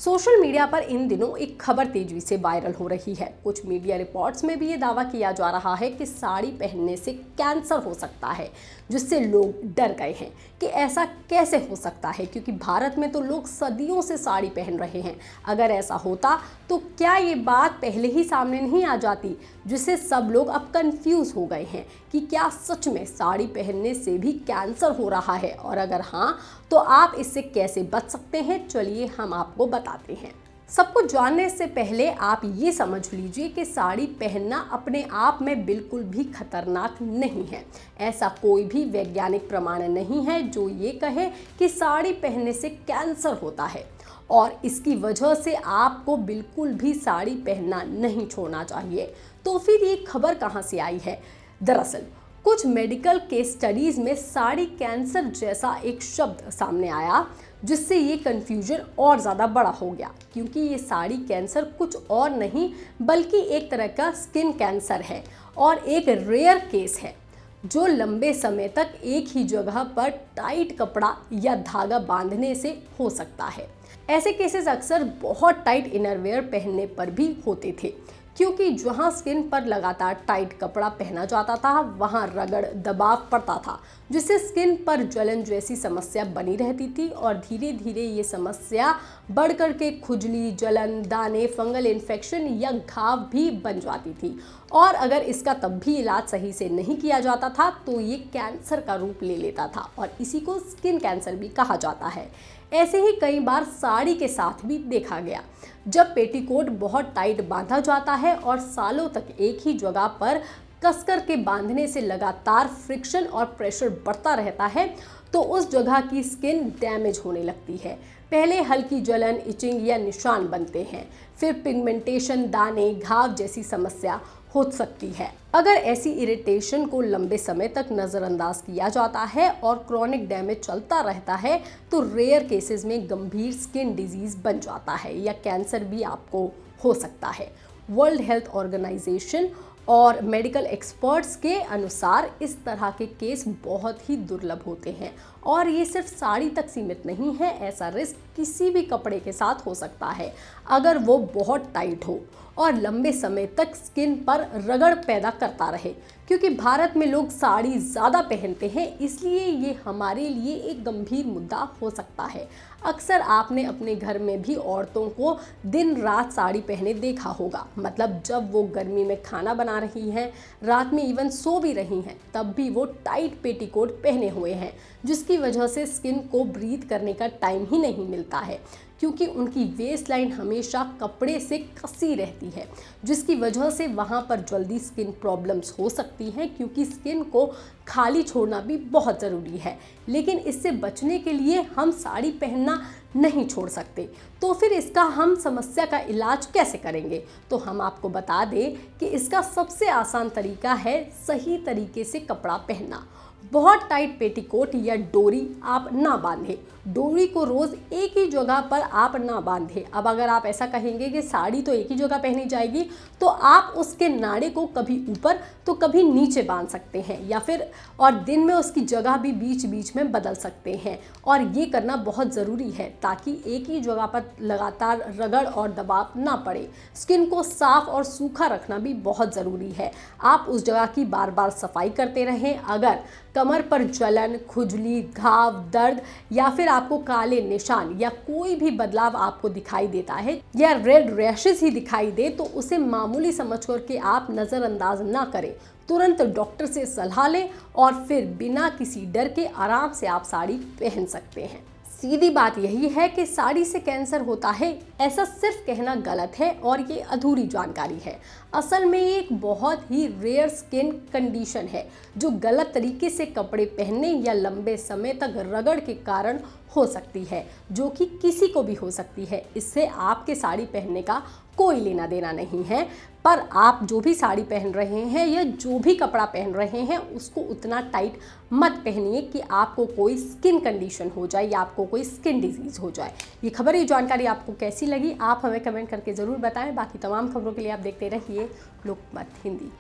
Social media पर इन दिनों एक खबर तेजी से वायरल हो रही है। कुछ मीडिया रिपोर्ट्स में भी ये दावा किया जा रहा है कि साड़ी पहनने से कैंसर हो सकता है, जिससे लोग डर गए हैं कि ऐसा कैसे हो सकता है, क्योंकि भारत में तो लोग सदियों से साड़ी पहन रहे हैं। अगर ऐसा होता तो क्या ये बात पहले ही सामने नहीं आ जाती, जिससे सब लोग अब कंफ्यूज हो गए हैं कि क्या सच में साड़ी पहनने से भी कैंसर हो रहा है, और अगर हाँ तो आप इससे कैसे बच सकते हैं, चलिए हम आपको बताते हैं। सब कुछ जानने से पहले आप ये समझ लीजिए कि साड़ी पहनना अपने आप में बिल्कुल भी खतरनाक नहीं है। ऐसा कोई भी वैज्ञानिक प्रमाण नहीं है जो ये कहे कि साड़ी पहनने से कैंसर होता है, और इसकी वजह से आपको बिल्कुल भी साड़ी पहनना नहीं छोड़ना चाहिए। तो फिर ये खबर कहाँ से आई है? दरअसल कुछ मेडिकल केस स्टडीज में साड़ी कैंसर जैसा एक शब्द सामने आया, जिससे ये कंफ्यूजन और ज़्यादा बड़ा हो गया, क्योंकि ये साड़ी कैंसर कुछ और नहीं बल्कि एक तरह का स्किन कैंसर है और एक रेयर केस है जो लंबे समय तक एक ही जगह पर टाइट कपड़ा या धागा बांधने से हो सकता है। ऐसे केसेस अक्सर बहुत टाइट इनरवेयर पहनने पर भी होते थे, क्योंकि जहां स्किन पर लगातार टाइट कपड़ा पहना जाता था वहां रगड़ दबाव पड़ता था, जिससे स्किन पर जलन जैसी समस्या बनी रहती थी, और धीरे धीरे ये समस्या बढ़कर के खुजली, जलन, दाने, फंगल इन्फेक्शन या घाव भी बन जाती थी। और अगर इसका तब भी इलाज सही से नहीं किया जाता था तो ये कैंसर का रूप ले लेता था, और इसी को स्किन कैंसर भी कहा जाता है। ऐसे ही कई बार साड़ी के साथ भी देखा गया, जब पेटीकोट बहुत टाइट बांधा जाता है और सालों तक एक ही जगह पर कसकर के बांधने से लगातार फ्रिक्शन और प्रेशर बढ़ता रहता है, तो उस जगह की स्किन डैमेज होने लगती है। पहले हल्की जलन, इचिंग या निशान बनते हैं, फिर पिगमेंटेशन, दाने, घाव जैसी समस्या हो सकती है। अगर ऐसी इरिटेशन को लंबे समय तक नज़रअंदाज किया जाता है और क्रॉनिक डैमेज चलता रहता है तो रेयर केसेस में गंभीर स्किन डिजीज बन जाता है या कैंसर भी आपको हो सकता है। वर्ल्ड हेल्थ ऑर्गेनाइजेशन और मेडिकल एक्सपर्ट्स के अनुसार इस तरह के केस बहुत ही दुर्लभ होते हैं, और ये सिर्फ साड़ी तक सीमित नहीं है। ऐसा रिस्क किसी भी कपड़े के साथ हो सकता है अगर वो बहुत टाइट हो और लंबे समय तक स्किन पर रगड़ पैदा करता रहे। क्योंकि भारत में लोग साड़ी ज़्यादा पहनते हैं, इसलिए ये हमारे लिए एक गंभीर मुद्दा हो सकता है। अक्सर आपने अपने घर में भी औरतों को दिन रात साड़ी पहने देखा होगा, मतलब जब वो गर्मी में खाना बना रही हैं, रात में इवन सो भी रही हैं, तब भी वो टाइट पेटीकोट पहने हुए हैं, जिसकी वजह से स्किन को ब्रीथ करने का टाइम ही नहीं मिलता है, क्योंकि उनकी वेस्ट लाइन हमेशा कपड़े से कसी रहती है, जिसकी वजह से वहाँ पर जल्दी स्किन प्रॉब्लम्स हो सकती हैं, क्योंकि स्किन को खाली छोड़ना भी बहुत ज़रूरी है। लेकिन इससे बचने के लिए हम साड़ी पहनना नहीं छोड़ सकते। तो फिर इसका हम समस्या का इलाज कैसे करेंगे? तो हम आपको बता दें कि इसका सबसे आसान तरीका है सही तरीके से कपड़ा पहनना। बहुत टाइट पेटीकोट या डोरी आप ना बांधें। डोरी को रोज़ एक ही जगह पर आप ना बांधें। अब अगर आप ऐसा कहेंगे कि साड़ी तो एक ही जगह पहनी जाएगी, तो आप उसके नाड़े को कभी ऊपर तो कभी नीचे बांध सकते हैं, या फिर और दिन में उसकी जगह भी बीच बीच में बदल सकते हैं। और ये करना बहुत ज़रूरी है ताकि एक ही जगह पर लगातार रगड़ और दबाव ना पड़े। स्किन को साफ और सूखा रखना भी बहुत ज़रूरी है। आप उस जगह की बार बार सफाई करते रहें। अगर कमर पर जलन, खुजली, घाव, दर्द या फिर आपको काले निशान या कोई भी बदलाव आपको दिखाई देता है या रेड रैशेस ही दिखाई दे, तो उसे मामूली समझ कर के आप नज़रअंदाज ना करें। तुरंत डॉक्टर से सलाह लें और फिर बिना किसी डर के आराम से आप साड़ी पहन सकते हैं। सीधी बात यही है कि साड़ी से कैंसर होता है, ऐसा सिर्फ कहना गलत है और ये अधूरी जानकारी है। असल में ये एक बहुत ही रेयर स्किन कंडीशन है जो गलत तरीके से कपड़े पहनने या लंबे समय तक रगड़ के कारण हो सकती है, जो कि किसी को भी हो सकती है। इससे आपके साड़ी पहनने का कोई लेना देना नहीं है, पर आप जो भी साड़ी पहन रहे हैं या जो भी कपड़ा पहन रहे हैं उसको उतना टाइट मत पहनिए कि आपको कोई स्किन कंडीशन हो जाए या आपको कोई स्किन डिजीज़ हो जाए। ये खबर, ये जानकारी आपको कैसी लगी आप हमें कमेंट करके ज़रूर बताएं। बाकी तमाम खबरों के लिए आप देखते रहिए लोकमत हिंदी।